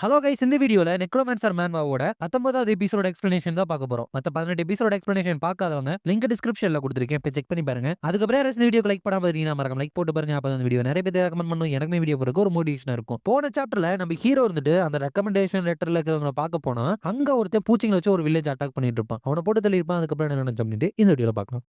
Hello guys, இந்த வீடியோல நெக்ரோமான்சர் மேன்வாவோட 19வது episode explanation தான் பார்க்க போறோம். மத்த 18 எபிசோட் எக்ஸ்பிளனேஷன் பார்க்காதவங்க லிங்க் டிஸ்கிரிப்ஷன்ல கொடுத்திருக்கேன், போய் செக் பண்ணி பாருங்க. அதுக்கப்புறம் இந்த வீடியோக்கு லைக் பண்ணாம இருக்கீங்கன்னா மறக்காம லைக் போட்டு பாருங்க. அப்ப அந்த வீடியோ நிறைய பேர் ரெக்கமெண்ட் பண்ணும், எனக்குமே வீடியோ போறதுக்கு ஒரு மோட்டிவேஷனா இருக்கும். போன சாப்டர்ல நம்ம ஹீரோ இருந்துட்டு அந்த ரெக்கமெண்டேஷன் லெட்டர்ல இருக்கிறவங்க பார்க்க போனா அங்க ஒருத்தன் பூச்சிங்களை வச்சு ஒரு வில்லேஜ் அட்டாக் பண்ணிட்டு இருப்பான். அவனை போட்டு தள்ளி இருப்பான். அதுக்கப்புறம் என்ன நினைச்சோம் இந்த வீடியோல பார்க்கலாம்.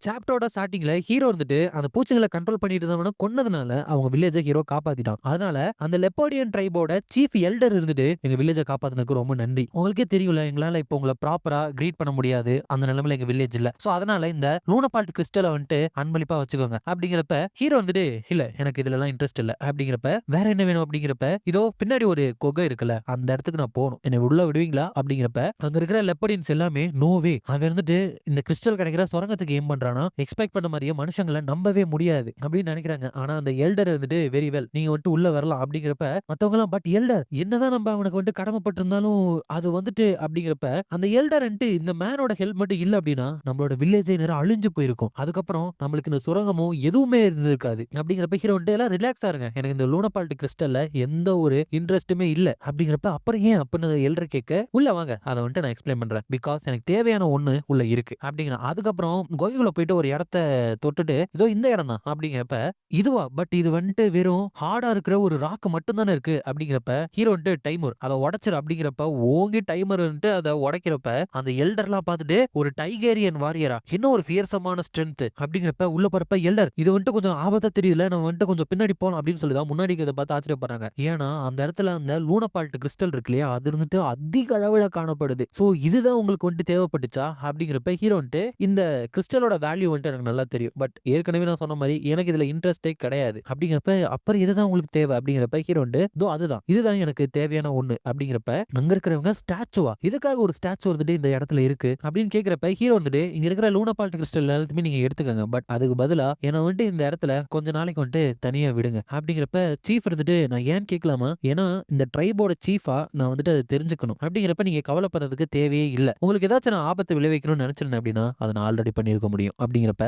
சாப்டரோட ஸ்டார்டிங்ல ஹீரோ இருந்துட்டு அந்த பூச்சிகளை கண்ட்ரோல் பண்ணிட்டு இருந்தவன கொன்னதுனால அவங்க வில்லேஜை ஹீரோ காப்பாத்திட்டான். அதனால அந்த லெப்போடியன் ட்ரைபோட சீஃப் எல்டர் இருந்துட்டு எங்க வில்லேஜை காப்பாத்தினதுக்கு ரொம்ப நன்றி. உங்களுக்கே தெரியல, எங்களால இப்போ உங்களை ப்ராப்பரா கிரீட் பண்ண முடியாது, அந்த நிலைமையில எங்க வில்லேஜ் இல்ல. சோ அதனால இந்த லூனபால்ட் கிறிஸ்டலை வந்துட்டு அன்பளிப்பா வச்சுக்கோங்க அப்படிங்கிறப்ப ஹீரோ வந்துட்டு இல்ல, எனக்கு இதுல எல்லாம் இன்ட்ரெஸ்ட் இல்ல அப்படிங்கிறப்ப வேற என்ன வேணும் அப்படிங்கிறப்ப இதோ பின்னாடி ஒரு கொகை இருக்குல்ல, அந்த இடத்துக்கு நான் போகணும், என்னை உள்ள விடுவீங்களா அப்படிங்கிறப்ப அங்க இருக்கிற லெப்படியன்ஸ் எல்லாமே நோவே, அவன் வந்துட்டு இந்த கிறிஸ்டல் கிடைக்கிற சுரங்கத்துக்கு ஏம் பண்றான், எக்ஸ்பெக்ட் பண்ண மாதிரியே மனுஷங்களை நம்பவே முடியாது அப்படின்னு நினைக்கிறாங்க. ஆனா அந்த எல்டர் வந்துட்டு வெரி வெல், நீங்க வந்துட்டு உள்ள வரலாம் அப்படிங்கிறப்ப மத்தவங்க எல்லாம் பட் எல்டர் என்னதான் நம்ம அவனுக்கு வந்துட்டு கடமைப்பட்டிருந்தாலும் அது வந்துட்டு அப்படிங்கிறப்ப அந்த எல்டர் இந்த மேனோட ஹெல்ப் மட்டும் இல்ல அப்படின்னா நம்மளோட வில்லேஜே நேரம் அழிஞ்சு போயிருக்கும். அதுக்கப்புறம் நம்மளுக்கு இந்த சுரங்கமும் எதுவுமே இருந்திருக்காது அப்படிங்கிறப்ப ஹீரோ வந்துட்டு எல்லாம் ரிலாக்ஸா இருங்க, எனக்கு இந்த லூனபால்ட் கிறிஸ்டல்ல எந்த ஒரு இன்ட்ரெஸ்ட்டுமே இல்ல அப்படிங்கிறப்ப அப்புறம் ஏன் அப்படின்னு எல்டர் கேட்க உள்ள வாங்க, அதை வந்துட்டு நான் எக்ஸ்பிளைன் பண்றேன், பிகாஸ் எனக்கு தேவையான ஒண்ணு உள்ள இருக்கு அப்படிங்கிற. அதுக்கப்புறம் கோயிலுக்குள்ள போயிட்டு ஒரு இடத்த தொட்டுட்டு இதோ இந்த இடம் தான் அப்படிங்கிறப்ப இதுவா, பட் இது வந்துட்டு வெறும் ஹார்டா இருக்கிற ஒரு ராக்கு மட்டும் தானே இருக்கு அப்படிங்கிறப்ப ஹீரோ வந்துட்டு டைமர் அதை உடைச்சிரு அப்படிங்கிறப்ப ஓங்கி டைமர் வந்துட்டு அதை உடைக்கிறப்ப அந்த எல்டர்லாம் பார்த்துட்டு ஒரு டைகேரியன் வாரியரா, இன்னும் ஒரு ஃபியர்சமான ஸ்ட்ரென்த் அப்படிங்கிறப்ப உள்ள போறப்ப எல்டர் இது வந்துட்டு கொஞ்சம் ஆபத்தா தெரியல, நம்ம வந்துட்டு கொஞ்சம் பின்னாடி போகலாம் அப்படின்னு சொல்லிதான் முன்னாடி இதை பார்த்து ஆச்சரியப்படுறாங்க. ஏன்னா அந்த இடத்துல அந்த லூனபால்ட் கிறிஸ்டல் இருக்கு இல்லையா, அது இருந்துட்டு அதிக அளவுல காணப்படுது. சோ இதுதான் உங்களுக்கு வந்துட்டு தேவைப்பட்டுச்சா அப்படிங்கிறப்ப ஹீரோ வந்துட்டு இந்த கிறிஸ்டலோட வேல்யூ வந்துட்டு எனக்கு நல்லா தெரியும், பட் ஏற்கனவே நான் சொன்ன மாதிரி எனக்கு இதுல இன்ட்ரெஸ்டே கிடையாது அப்படிங்கிறப்ப அப்புறம் இதுதான் உங்களுக்கு தேவை அப்படிங்கிறப்ப ஹீரோ அதுதான் இதுதான் எனக்கு தேவையான ஒண்ணு அப்படிங்கிறப்ப அங்க இருக்கிறவங்க ஸ்டாச்சுவா, இதுக்காக ஒரு ஸ்டாச்சு வந்துட்டு இந்த இடத்துல இருக்கு அப்படின்னு கேட்கிறப்ப ஹீரோ வந்துட்டு இங்க இருக்கிற லூனபால்ட் கிறிஸ்டல் எல்லாத்தையுமே நீங்க எடுத்துக்கங்க, பட் அதுக்கு பதிலா என்ன வந்துட்டு இந்த இடத்துல கொஞ்ச நாளைக்கு வந்துட்டு தனியா விடுங்க அப்படிங்கிறப்ப சீஃப் இருந்துட்டு நான் ஏன் கேட்கலாமா, ஏன்னா இந்த ட்ரைபோட சீஃபா நான் வந்துட்டு அதை தெரிஞ்சுக்கணும் அப்படிங்கிறப்ப நீங்க கவலைப்படுறதுக்கு தேவையே இல்லை, உங்களுக்கு ஏதாச்சும் நான் ஆபத்து விளைவிக்கணும்னு நினைச்சிருந்தேன் அப்படின்னா அதை நான் ஆல்ரெடி பண்ணிருக்க முடியும் அப்படிங்கிறப்ப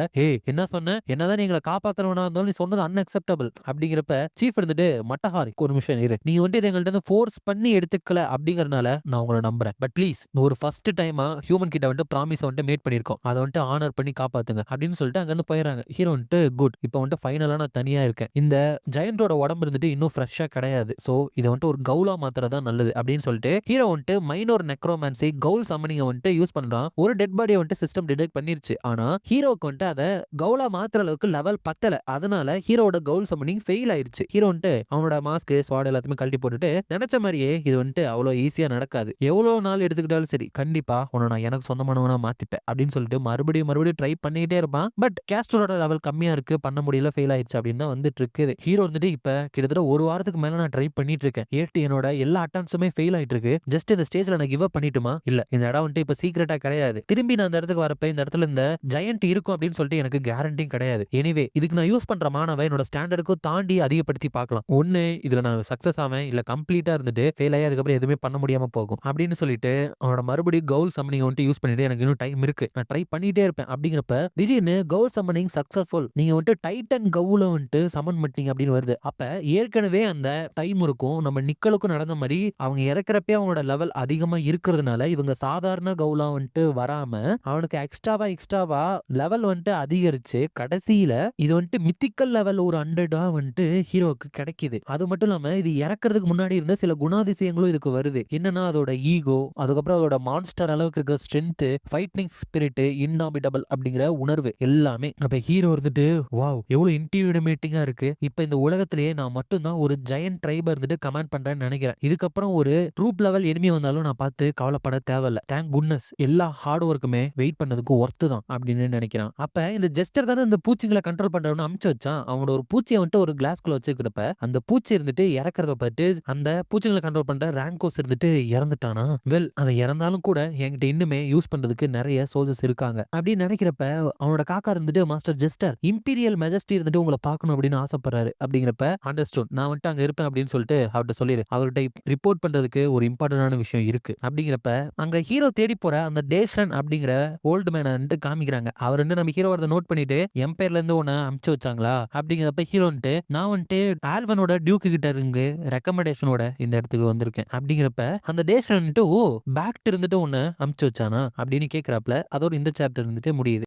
என்ன சொன்ன, என்னதான் நீங்களை காப்பாத்துறவனா இருந்தாலும் நீ சொன்னது அன்அக்செப்டபிள் அப்படிங்கிறப்ப சீஃப் இருந்துட்டு மட்டஹாரி ஒரு நிமிஷம் இரு, நீ வந்துட்டு எங்கள்கிட்ட ஃபோர்ஸ் பண்ணி எடுத்துக்கல அப்படிங்கறதுனால நான் உங்களை நம்புறேன், பட் ப்ளீஸ் ஒரு ஃபர்ஸ்ட் டைமா ஹியூமன் கிட்ட வந்துட்டு ப்ராமிஸ் வந்துட்டு மேட் பண்ணிருக்கோம், அதை வந்துட்டு ஆனர் பண்ணி காப்பாத்துங்க அப்படின்னு சொல்லிட்டு அங்க இருந்து போயிடறாங்க. ஹீரோ வந்துட்டு குட், இப்போ வந்துட்டு ஃபைனலா நான் தனியா இருக்கேன், இந்த ஜெயண்டோட உடம்பு இருந்துட்டு இன்னும் ஃப்ரெஷ்ஷா கிடையாது, சோ இதை வந்துட்டு ஒரு கவுலா மாத்திரதான் நல்லது அப்படின்னு சொல்லிட்டு ஹீரோ வந்துட்டு மைனோர் நெக்ரோமான்சி கவுல் சம்மனிங் வந்துட்டு யூஸ் பண்றான். ஒரு டெட் பாடியை வந்துட்டு சிஸ்டம் டிடெக்ட் பண்ணிருச்சு, ஆனா ஹீரோக்கு வந்துட்டு அதை கவுலா மாத்திர அளவுக்கு லெவல் பத்தல, அதனால ஹீரோட கவுல் சம்மனிங் ஃபெயில் ஆயிருச்சு. ஹீரோ வந்துட்டு அவனோட மாஸ்க் ஸ்வாட் எல்லாத்தையுமே கழட்டி போட்டுட்டு நினைச்ச மாதிரியே இது வந்துட்டு அவ்வளவு ஈஸியா நடக்காது, எவ்வளவு நாள் எடுத்துக்கிட்டாலும் சரி கண்டிப்பா உன்னை நான் எனக்கு சொந்தமானவனா மாத்திப்பேன் அப்படின்னு சொல்லிட்டு மறுபடியும் ட்ரை பண்ணிக்கிட்டே இருப்பான். பட் கேஸ்டரோட லெவல் கம்மியா இருக்கு, பண்ண முடியல, ஃபெயில் ஆயிடுச்சு அப்படின்னு தான் வந்துட்டு இருக்குது. ஹீரோ வந்துட்டு இப்ப கிட்டத்தட்ட ஒரு வாரத்துக்கு மேல நான் ட்ரை பண்ணிட்டு இருக்கேன், ஏட்டு என்னோட எல்லா அட்டம்ஸுமே ஃபெயில் ஆயிட்டு இருக்கு, ஜஸ்ட் இந்த ஸ்டேஜ்ல நான் கிவ் அப் பண்ணிட்டுமா, இல்ல இந்த இடம் வந்துட்டு இப்ப சீக்கிரட்டா கிடையாது, திரும்பி நான் அந்த இடத்துக்கு வரப்ப இந்த இடத்துல இந்த ஜெயண்ட் இருக்கும் அப்படின்னு சொல்லிட்டு எனக்கு கேரண்டியும் கிடையாது. எனிவே இதுக்கு நான் யூஸ் பண்ற மானவை என்னோட ஸ்டாண்டர்டுக்கும் தாண்டி அதிகப்படுத்தி பார்க்கலாம், ஒண்ணு இதுல நான் சக்சஸ் ஆவேன், இல்ல கம்ப்ளீட்டா இருந்துட்டு ஃபெயில் ஆகி அதுக்கப்புறம் எதுவுமே பண்ண முடியாம போகும் அப்படின்னு சொல்லிட்டு அவனோட மறுபடியும் கவுல் சம்மனிங் வந்துட்டு யூஸ் பண்ணிட்டு எனக்கு இன்னும் டைம் இருக்கு, நான் ட்ரை பண்ணிட்டே இருப்பேன் அப்படிங்கிறப்ப திடீர்னு கவுல் சம்மனிங் சக்சஸ்ஃபுல், நீங்க வந்துட்டு டைட்டன் கவுல வந்துட்டு சமன் பண்ணிட்டீங்க அப்படின்னு வருது. அப்ப ஏற்கனவே அந்த டைம் இருக்கும், நம்ம நிக்கலுக்கும் நடந்த மாதிரி அவங்க இறக்குறப்பே அவனோட லெவல் அதிகமா இருக்கிறதுனால இவங்க சாதாரண கவுலா வந்துட்டு வராம அவனுக்கு எக்ஸ்ட்ராவா லெவல் வந்துட்டு அதிகரிச்சு கடைசியில இது வந்துட்டு மித்திக்கல் லெவல் ஒரு 100 வந்துட்டு ஹீரோக்கு கிடைக்குது. அது மட்டும் இல்லாம இது இறக்குறதுக்கு முன்னாடி இருந்த சில குணாதிசயங்களும் இதுக்கு வருது. என்னன்னா அதோட ஈகோ, அதுக்கப்புறம் அதோட மான்ஸ்டர் அளவுக்கு இருக்கிற ஸ்ட்ரென்த், ஃபைட்டிங் ஸ்பிரிட், இன்டாமிட்டபிள் அப்படிங்கிற உணர்வு எல்லாமே. அப்ப ஹீரோ இருந்துட்டு வாவ் எவ்வளவு இன்டிமிடேட்டிங்கா இருக்கு, இப்ப இந்த உலகத்திலேயே நான் மட்டும்தான் ஒரு ஜெயண்ட் ட்ரைபர் இருந்துட்டு கமாண்ட் பண்றேன்னு நினைக்கிறேன், இதுக்கப்புறம் ஒரு ட்ரூப் லெவல் எனிமி வந்தாலும் நான் பார்த்து கவலைப்பட தேவையில்ல, தேங்க் குட்னஸ் எல்லா ஹார்ட் ஒர்க்குமே வெயிட் பண்ணதுக்கு ஒர்த்து தான் அப்படின்னு நினைக்கிறான். அப்ப இந்த ஜெஸ்டர் தானே இந்த பூச்சிகளை கண்ட்ரோல் பண்றவனு அமுச்சு வச்சான், அவனோட ஒரு பூச்சியை வந்துட்டு ஒரு கிளாஸ்குள்ள வச்சிருக்கிறப்ப அந்த பூச்சி இருந்துட்டு இறக்குறத பார்த்து அந்த பூச்சிகளை கண்ட்ரோல் பண்ற ரேங்கோஸ் இருந்துட்டு இறந்துட்டானா, வெல் அவன் இறந்தாலும் கூட என்கிட்ட இன்னுமே யூஸ் பண்றதுக்கு நிறைய சோல்ஜர்ஸ் இருக்காங்க அப்படின்னு நினைக்கிறப்ப அவனோட காக்கா இருந்துட்டு மாஸ்டர் ஜெஸ்டர் இம்பீரியல் மெஜஸ்டி இருந்துட்டு உங்களை பார்க்கணும் அப்படின்னு ஆசைப்படுறாரு அப்படிங்கிறப்ப அண்டர்ஸ்டூன் நான் வந்துட்டு அங்க இருப்பேன் அப்படின்னு சொல்லிட்டு அவர்கிட்ட சொல்லிடு, அவர்கிட்ட ரிப்போர்ட் பண்றதுக்கு ஒரு இம்பார்ட்டன்டான விஷயம் இருக்கு அப்படிங்கிறப்ப அங்க ஹீரோ தேடி போற அந்த டேஷன் அப்படிங்கிற ஓல்டு மேனை காமிக்கிறாங்க. அவர் அவர் வந்து நம்ம ஹீரோ வரத நோட் பண்ணிட்டு என் பேர்ல இருந்து உன்னை அமுச்சு வச்சாங்களா அப்படிங்கிறப்ப ஹீரோ வந்துட்டு நான் வந்துட்டு ஆல்வனோட டியூக்கு கிட்ட இருந்து ரெக்கமெண்டேஷனோட இந்த இடத்துக்கு வந்திருக்கேன் அப்படிங்கிறப்ப அந்த டேஷ் வந்துட்டு ஓ பேக்ட் இருந்துட்டு உன்னை அமுச்சு வச்சானா அப்படின்னு கேட்கிறாப்ல. அதோட இந்த சாப்டர் இருந்துட்டு முடியுது.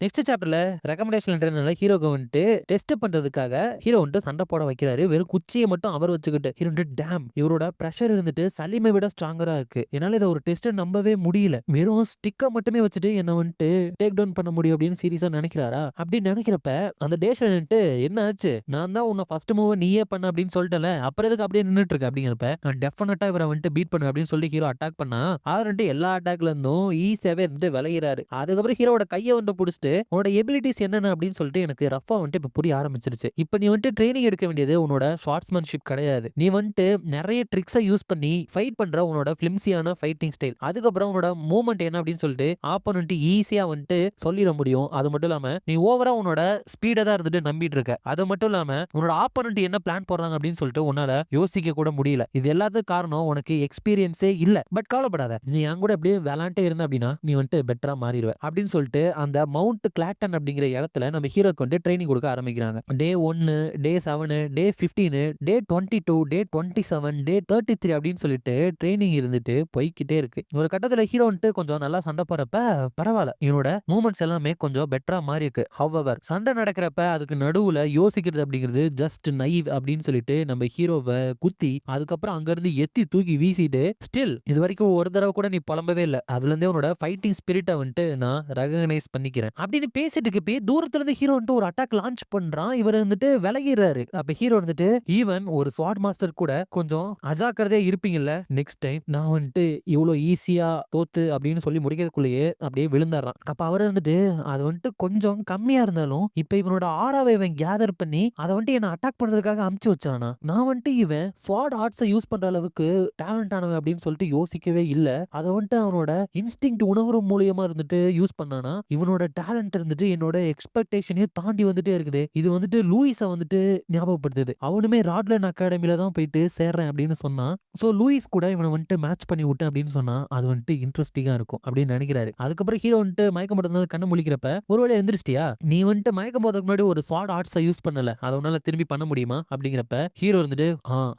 நெக்ஸ்ட் சாப்டர்ல ரெக்கமெண்டேஷன் லெட்டர்னால ஹீரோக்கு வந்துட்டு டெஸ்ட் பண்றதுக்காக ஹீரோ வந்துட்டு சண்டை போட வைக்கிறாரு. வெறும் குச்சியை மட்டும் அவர் வச்சுக்கிட்டு ஹீரோ வந்துட்டு டேம் இவரோட பிரஷர் இருந்துட்டு சலீமை விட ஸ்ட்ராங்கரா இருக்கு. என்னால இதை ஒரு டெஸ்ட் நம்பவே முடியல. வெறும் ஸ்டிக்கை மட்டுமே வச்சுட்டு என்ன வந்துட்டு டேக் டவுன் பண்ண முடியும் அப்படின்னு சீரியஸா நினைக்கிறாரா அப்படின்னு நினைக்கிறப்ப அந்த டேஷ் வந்துட்டு என்ன ஆச்சு நான் தான் உன்னை ஃபர்ஸ்ட் மூவ் நீயே பண்ண அப்படின்னு சொல்லிட்டல அப்புறம் எதுக்கு அப்படியே நின்றுட்டு இருக்கு அப்படிங்கிறப்ப நான் டெஃபினட்டா இவரை வந்துட்டு பீட் பண்ணு அப்படின்னு சொல்லி ஹீரோ அட்டாக் பண்ணா அவர் வந்துட்டு எல்லா அட்டாக்ல இருந்தும் ஈஸியாவே இருந்துட்டு விளையிறாரு. அதுக்கப்புறம் ஹீரோட கையை வந்து பிடிச்சிட்டு உன்னோட எபிலிட்டிஸ் என்னென்ன அப்படின்னு சொல்லிட்டு எனக்கு ரஃபா வந்துட்டு இப்ப புரிய ஆரம்பிச்சிருச்சு. இப்ப நீ வந்துட்டு ட்ரைனிங் எடுக்க வேண்டியது உன்னோட ஷார்ட்ஸ்மேன்ஷிப் கிடையாது. நீ வந்துட்டு நிறைய ட்ரிக்ஸை யூஸ் பண்ணி ஃபைட் பண்ற உன்னோட ஃபிலிம்சியான ஃபைட்டிங் ஸ்டைல் அதுக்கப்புறம் உன்னோட மூவ்மெண்ட் என்ன அப்படின்னு சொல்லிட்டு ஆப்போனன்ட் ஈஸியா வந்துட்டு சொல்லிட முடியும். அது மட்டும் இல்லாம நீ ஓவரா உன்னோட ஸ்பீடை தான் இருந்துட்டு நம்பிட்டு இருக்க. அது மட்டும் இல்லாம உன்னோட ஆப்போனன்ட் என்ன பிளான் போடுறாங்க அப்படின்னு சொல்லிட்டு உன்னால யோசிக்க கூட முடியல. இது எல்லாத்துக்கும் காரணம் உனக்கு எக்ஸ்பீரியன்ஸே இல்ல. பட் கவலைப்படாத நீ என் கூட அப்படியே விளாண்டே இருந்த அப்படின்னா நீ வந்துட்டு பெட்டரா மாறிடுவ அப்படின்னு சொல்லிட்டு அந்த மவுண்ட் கிளாட்டன் அப்படிங்கிற இடத்துல நம்ம ஹீரோக்கு வந்து ட்ரைனிங் கொடுக்க ஆரம்பிக்கிறாங்க. டே 1 டே 7 டே 15 டே 22 டே 27 டே 33 அப்படின்னு சொல்லிட்டு ட்ரைனிங் இருந்துட்டு போய்கிட்டே இருக்கு. ஒரு கட்டத்துல ஹீரோ வந்துட்டு கொஞ்சம் நல்லா சண்டை போறப்ப பரவாயில்ல இவனோட மூமெண்ட்ஸ் எல்லாமே கொஞ்சம் பெட்டரா மாறி இருக்கு. ஹவவர் சண்டை நடக்கிறப்ப அதுக்கு நடுவுல யோசிக்கிறது அப்படிங்கிறது ஜஸ்ட் நைவ் அப்படின்னு சொல்லிட்டு நம்ம ஹீரோவை குத்தி அதுக்கப்புறம் அங்க இருந்து எத்தி தூக்கி வீசிட்டு ஸ்டில் இது வரைக்கும் ஒரு தடவை கூட நீ புலம்பவே இல்லை. அதுல இருந்தே உன்னோட ஃபைட்டிங் ஸ்பிரிட்டை வந்துட்டு நான் ரெகனைஸ் பண்ணிக்கிறேன் அப்படின்னு பேசிட்டு இருக்கப்பே தூரத்துல இருந்து ஹீரோ வந்துட்டு ஒரு அட்டாக் லான்ச் பண்றான். இவர் வந்துட்டு விலகிறாரு. அப்ப ஹீரோ வந்துட்டு ஈவன் ஒரு ஸ்வாட் மாஸ்டர் கூட கொஞ்சம் அஜாக்கிரதையா இருப்பீங்கல்ல நெக்ஸ்ட் டைம் நான் வந்துட்டு இவ்வளவு ஈஸியா தோத்து அப்படின்னு சொல்லி முடிக்கிறதுக்குள்ளேயே அப்படியே விழுந்தாரான். அப்ப அவர் வந்துட்டு அது வந்துட்டு கொஞ்சம் கம்மியா இருந்தாலும் இப்ப இவனோட ஆறாவை இவன் கேதர் பண்ணி அதை வந்துட்டு என்ன அட்டாக் பண்றதுக்காக அமுச்சு வச்சானா நான் வந்துட்டு இவன் ஸ்வாட் ஆர்ட்ஸை யூஸ் பண்ற அளவுக்கு டேலண்ட் ஆனவன் அப்படின்னு சொல்லிட்டு யோசிக்கவே இல்ல. அதை வந்துட்டு அவனோட இன்ஸ்டிங்க்ட் உணர்வு மூலியமா இருந்துட்டு யூஸ் பண்ணானா இவனோட டேலண்ட் இருந்துட்டு என்னோட எக்ஸ்பெக்டேஷனே தாண்டி வந்துட்டே இருக்குது. இது வந்துட்டு லூயிஸை வந்துட்டு ஞாபகப்படுத்துது. அவனுமே ராட்லன் அகாடமில தான் போயிட்டு சேர்றேன் அப்படின்னு சொன்னா சோ லூயிஸ் கூட இவனை வந்துட்டு மேட்ச் பண்ணி விட்டேன் அப்படின்னு சொன்னா அது வந்துட்டு இன்ட்ரெஸ்டிங்கா இருக்கும் அப்படின்னு நினைக்கிறாரு. அதுக்கப்புறம் ஹீரோ வந்துட்டு மயக்கம் போட்டு கண்ணு முழிக்கிறப்ப ஒருவேளை எந்திரிச்சிட்டியா நீ வந்துட்டு மயக்கம் போறதுக்கு முன்னாடி ஒரு ஸ்வாட் ஆர்ட்ஸை யூஸ் பண்ணல அதை உன்னால திரும்பி பண்ண முடியுமா அப்படிங்கிறப்ப ஹீரோ இருந்துட்டு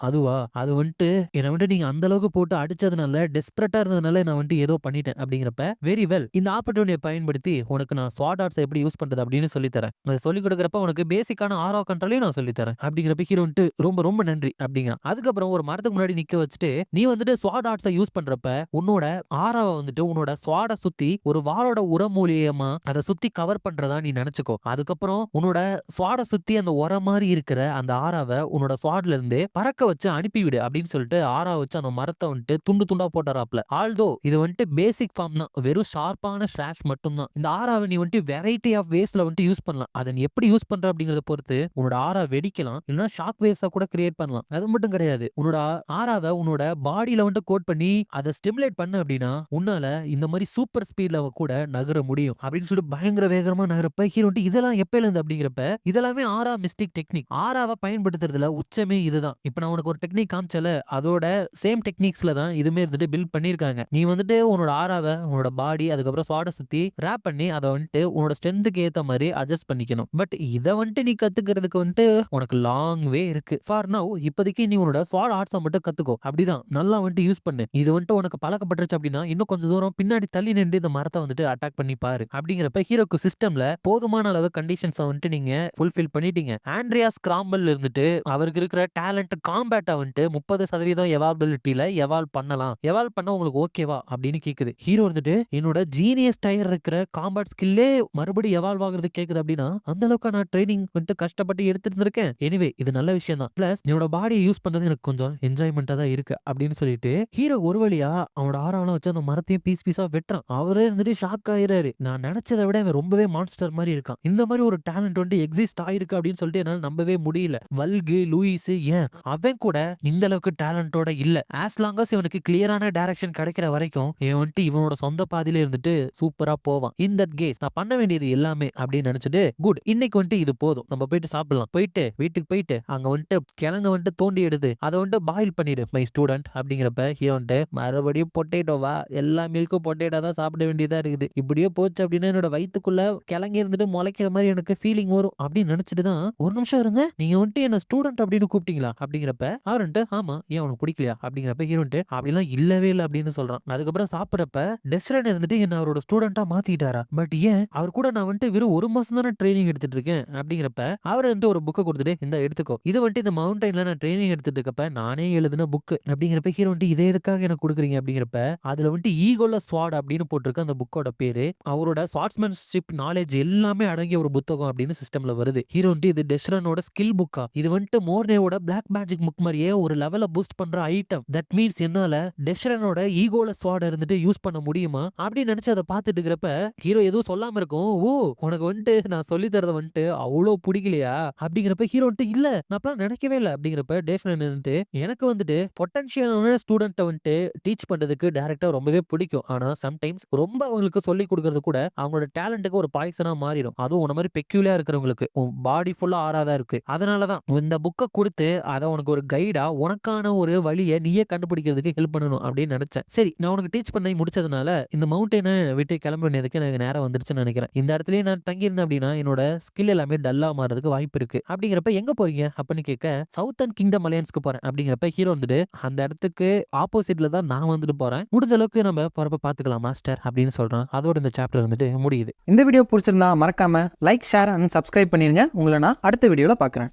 அதுவா அது வந்துட்டு என்னை வந்துட்டு நீங்க அந்த அளவுக்கு போட்டு அடிச்சதுனால டெஸ்பரேட்டா இருந்ததுனால நான் வந்துட்டு ஏதோ பண்ணிட்டேன் அப்படிங்கிறப்ப வெரி வெல் இந்த ஆப்பர்ச்சுனிட்டியை பயன்படுத்தி உனக்கு நான் ஸ்வாட் ஆர்ட்ஸ் எப்படி யூஸ் பண்றது அப்படின்னு சொல்லி தரேன். அதை சொல்லி கொடுக்கறப்ப உனக்கு பேசிக்கான ஆரோ கண்ட்ரோலையும் நான் சொல்லி தரேன் அப்படிங்கிறப்ப ஹீரோ வந்துட்டு ரொம்ப ரொம்ப நன்றி அப்படிங்கிறான். அதுக்கப்புறம் ஒரு மரத்துக்கு முன்னாடி நிக்க வச்சுட்டு நீ வந்துட்டு ஸ்வாட் ஆர்ட்ஸை யூஸ் பண்றப்ப உன்னோட ஆராவை வந்துட்டு உன்னோட ஸ்வாட சுத்தி ஒரு வாளோட உரம் மூலியமா அதை சுத்தி கவர் பண்றதா நீ நினைச்சுக்கோ. அதுக்கப்புறம் உன்னோட ஸ்வாட சுத்தி அந்த உரம் மாதிரி இருக்கிற அந்த ஆராவை உன்னோட ஸ்வாட்ல இருந்து பறக்க வச்சு அனுப்பிவிடு அப்படின்னு சொல்லிட்டு ஆரா வச்சு அந்த மரத்தை வந்துட்டு துண்டு துண்டா போட்டுறாப்ல. ஆல்தோ இது வந்துட்டு பேசிக் ஃபார்ம் தான் வெறும் ஷார்ப்பான ஸ்லாஷ் மட்டும் தான். இந்த ஆராவை நீ வந்துட்டு வெரைட்டி ஆஃப் வேஸ்ல வந்துட்டு யூஸ் பண்ணலாம். அதை நீ எப்படி யூஸ் பண்ற அப்படிங்கறத பொறுத்து உன்னோட ஆரா வெடிக்கலாம் இல்லைன்னா ஷாக் வேவ்ஸா கூட கிரியேட் பண்ணலாம். அது மட்டும் கிடையாது உன்னோட ஆராவை உன்னோட பாடியில வந்துட்டு கோட் பண்ணி அதை ஸ்டிமுலேட் பண்ண அப்படின்னா உன்னால இந்த மாதிரி சூப்பர் ஸ்பீட்ல கூட நகர முடியும் அப்படின்னு சொல்லிட்டு பயங்கர வேகமா நகரப்ப ஹீரோ இதெல்லாம் எப்பல இருந்து அப்படிங்கிறப்ப இதெல்லாமே ஆரா மிஸ்டிக் டெக்னிக். ஆராவை பயன்படுத்துறதுல உச்சமே இதுதான். இப்ப நான் உனக்கு ஒரு டெக்னிக் காமிச்சல அதோட சேம் டெக்னிக்ஸ்ல தான் இதுமே இருந்துட்டு பில்ட் பண்ணிருக்காங்க. நீ வந்துட்டு உன்னோட ஆராவை உன்னோட பாடி அதுக்கப்புறம் ஸ்வாட சுத்தி ரேப் பண்ணி அதை வந்துட்டு உன்னோட ஸ்ட்ரென்த்துக்கு ஏத்த மாதிரி அட்ஜஸ்ட் பண்ணிக்கணும். பட் இதை வந்துட்டு நீ கத்துக்கிறதுக்கு வந்துட்டு உனக்கு லாங் வே இருக்கு. ஃபார் நவ் இப்போதைக்கு நீ உன்னோட ஸ்வாட் ஆர்ட்ஸை மட்டும் கத்துக்கோ. அப்படிதான் நல்லா வந்துட்டு யூஸ் பண்ணு. இது வந்துட்டு உனக்கு பழக்கப்பட்டுருச்சு அப்படின்னா இன்னும் கொஞ்சம் தூரம் பின்னாடி தள்ளி நின்று இந்த மரத்தை வந்துட்டு அட்டாக் பண்ணி பாரு அப்படிங்கிறப்ப ஹீரோக்கு சிஸ்டம்ல போதுமான அளவு கண்டிஷன்ஸை வந்துட்டு நீங்க ஃபுல்ஃபில் பண்ணிட்டீங்க. ஆண்ட்ரியாஸ் கிராம்பல் இருந்துட்டு அவருக்கு இருக்கிற டேலண்ட் காம்பேட்டை வந்துட்டு 30% எவால்பிலிட்டியில எவால்வ் பண்ணலாம். எவால்வ் பண்ண உங்களுக்கு ஓகேவா அப்படின்னு கேக்குது. ஹீரோ வந்துட்டு என்னோட ஜீனியஸ் டயர் இருக்கிற காம்பேட் ஸ்கில்லே மறுபடியும் எவால்வ் ஆகுறது கேக்குது அப்படின்னா அந்த அளவுக்கு நான் ட்ரைனிங் வந்துட்டு கஷ்டப்பட்டு எடுத்துட்டு இருக்கேன். எனிவே இது நல்ல விஷயம் தான். பிளஸ் என்னோட பாடியை யூஸ் பண்றது எனக்கு கொஞ்சம் என்ஜாய்மெண்டா தான் இருக்கு அப்படின்னு சொல்லிட்டு ஹீரோ ஒரு வழியா அவனோட ஆறாவெல்லாம் வச்சு அந்த மரத்தையும் பீஸ் பீஸா வெட்டுறான். அவரே இருந்துட்டு ஷாக் ஆயிராரு. நான் நினைச்சதை விட அவன் ரொம்பவே மான்ஸ்டர் மாதிரி இருக்கான். இந்த மாதிரி ஒரு டேலண்ட் வந்து எக்ஸிஸ்ட் ஆயிருக்கு அப்படின்னு சொல்லிட்டு என்னால நம்பவே முடியல. வல்கு லூயிஸ் ஏன் அவன் கூட இந்த அளவுக்கு டேலண்டோட இல்ல. ஆஸ் லாங் அஸ் இவனுக்கு கிளியரான டைரக்ஷன் கிடைக்கிற வரைக்கும் இவன் வந்துட்டு இவனோட சொந்த பாதையில இருந்துட்டு சூப்பரா போவான். இன் தட் கேஸ் நான் நான் பண்ண வேண்டியது எல்லாமே அப்படின்னு நினைச்சிட்டு குட் இன்னைக்கு வந்துட்டு இது போதும், நம்ம போயிட்டு சாப்பிடலாம், போயிட்டு வீட்டுக்கு போயிட்டு அங்க வந்துட்டு கிழங்க வந்துட்டு தோண்டி எடுத்து அதை வந்துட்டு பாயில் பண்ணிடு மை ஸ்டூடெண்ட் அப்படிங்கிறப்ப ஹீரோ வந்துட்டு மறுபடியும் பொட்டேட்டோவா, எல்லா மில்க்கும் பொட்டேட்டோ தான் சாப்பிட வேண்டியதா இருக்குது, இப்படியே போச்சு அப்படின்னா என்னோட வயித்துக்குள்ள கிழங்கு இருந்துட்டு முளைக்கிற மாதிரி எனக்கு ஃபீலிங் வரும் அப்படின்னு நினைச்சிட்டு தான் ஒரு நிமிஷம் இருங்க, நீங்க வந்துட்டு என்ன ஸ்டூடெண்ட் அப்படின்னு கூப்பிட்டீங்களா அப்படிங்கிறப்ப அவர் வந்துட்டு ஆமா ஏன் உனக்கு பிடிக்கலையா அப்படிங்கிறப்ப ஹீரோ வந்துட்டு அப்படிலாம் இல்லவே இல்லை அப்படின்னு சொல்றான். அதுக்கப்புறம் சாப்பிடறப்ப டெஸ்ரன் இருந்துட்டு என்ன அவரோட ஸ்டூடெண்டா மாத்திட்டாரா, பட் ஏன் அவர் கூட நான் வந்துட்டு வெறும் 1 மாசம் தானே ட்ரைனிங் எடுத்துட்டு இருக்கேன் அப்படிங்கிறப்ப அவர் வந்துட்டு ஒரு புக்கை கொடுத்துட்டு இந்த எடுத்துக்கோ, இது வந்துட்டு இந்த மவுண்டன்ல நான் ட்ரைனிங் எடுத்துட்டு இருக்கப்ப நானே எழுதின புக் அப்படிங்கிறப்ப ஹீரோ வந்துட்டு இதே எதுக்காக எனக்கு கொடுக்குறீங்க அப்படிங்கிறப்ப அதுல வந்துட்டு ஈகோல ஸ்வாட் அப்படின்னு போட்டிருக்கு அந்த புக்கோட பேரு, அவரோட ஸ்வாட்ஸ்மேன்ஷிப் நாலேஜ் எல்லாமே அடங்கிய ஒரு புத்தகம் அப்படின்னு சிஸ்டம்ல வருது. ஹீரோ வந்துட்டு இது டெஸ்ரனோட ஸ்கில் புக்கா, இது வந்துட்டு மோர்னேவோட பிளாக் மேஜிக் புக் மாதிரியே ஒரு லெவல பூஸ்ட் பண்ற ஐட்டம், தட் மீன்ஸ் என்னால டெஸ்ரனோட ஈகோல ஸ்வாட் இருந்துட்டு யூஸ் பண்ண முடியுமா அப்படின்னு நினைச்சு அதை பார்த்துட்டு இருக்கிறப்ப ஹீரோ எதுவும் சொல்லாம இருக்கும். ஓ உனக்கு வந்துட்டு நான் சொல்லி தரத வந்துட்டு அவ்வளோ பிடிக்கலையா அப்படிங்கிறப்ப ஹீரோ வந்துட்டு இல்ல நான் அப்பலாம் நினைக்கவே இல்லை அப்படிங்கிறப்ப டெஸ்ரன் வந்துட்டு எனக்கு வந்துட்டு பொட்டன்ஷியலான ஸ்டூடெண்ட்டை வந்துட்டு டீச் பண்றதுக்கு டைரக்டா ரொம்பவே பிடிக்கும், ஆனா சம்டைம்ஸ் ரொம்ப அவங்களுக்கு சொல்லி கொடுக்கறது கூட அவங்களோட டேலண்ட்டுக்கு ஒரு பாய்சனா மாறிடும், அதுவும் உன மாதிரி பெக்யூலியா இருக்கிறவங்களுக்கு பாடி ஃபுல்லா ஆறாதான் இருக்கு, அதனாலதான் இந்த புக்கை கொடுத்து அதை உனக்கு ஒரு கைடா உனக்கான ஒரு வழியை நீயே கண்டுபிடிக்கிறதுக்கு ஹெல்ப் பண்ணணும் அப்படின்னு நினைச்சேன். சரி நான் உனக்கு டீச் பண்ணி முடிச்சதுனால இந்த மவுண்டனை விட்டு கிளம்ப வேண்டியதுக்கு எனக்கு நேரம் வந்துருச்சுன்னு நினைக்கிறேன், இந்த இடத்துலயே நான் தங்கியிருந்தேன் அப்படின்னா என்னோட ஸ்கில் எல்லாமே டல்லா மாறதுக்கு வாய்ப்பு இருக்கு அப்படிங்கிறப்ப எங்க போறீங்க அப்படின்னு கேட்க சவுத்தர்ன் கிங்டம் அலையன்ஸ்க்கு போறேன் அப்படிங்கிறப்ப ஹீரோ வந்துட்டு அந்த இடத்துக்கு ஆப்போசிட்ல தான் நான் வந்துட்டு போறேன், முடிஞ்ச அளவுக்கு நம்ம போறப்ப பாத்துக்கலாம் மாஸ்டர் அப்படின்னு சொல்றான். அதோட இந்த சாப்டர் வந்துட்டு முடியுது. இந்த வீடியோ பிடிச்சிருந்தா மறக்காம லைக், ஷேர் அண்ட் சப்ஸ்கிரைப் பண்ணிருங்க. உங்களை நான் அடுத்த வீடியோல பார்க்குறேன்.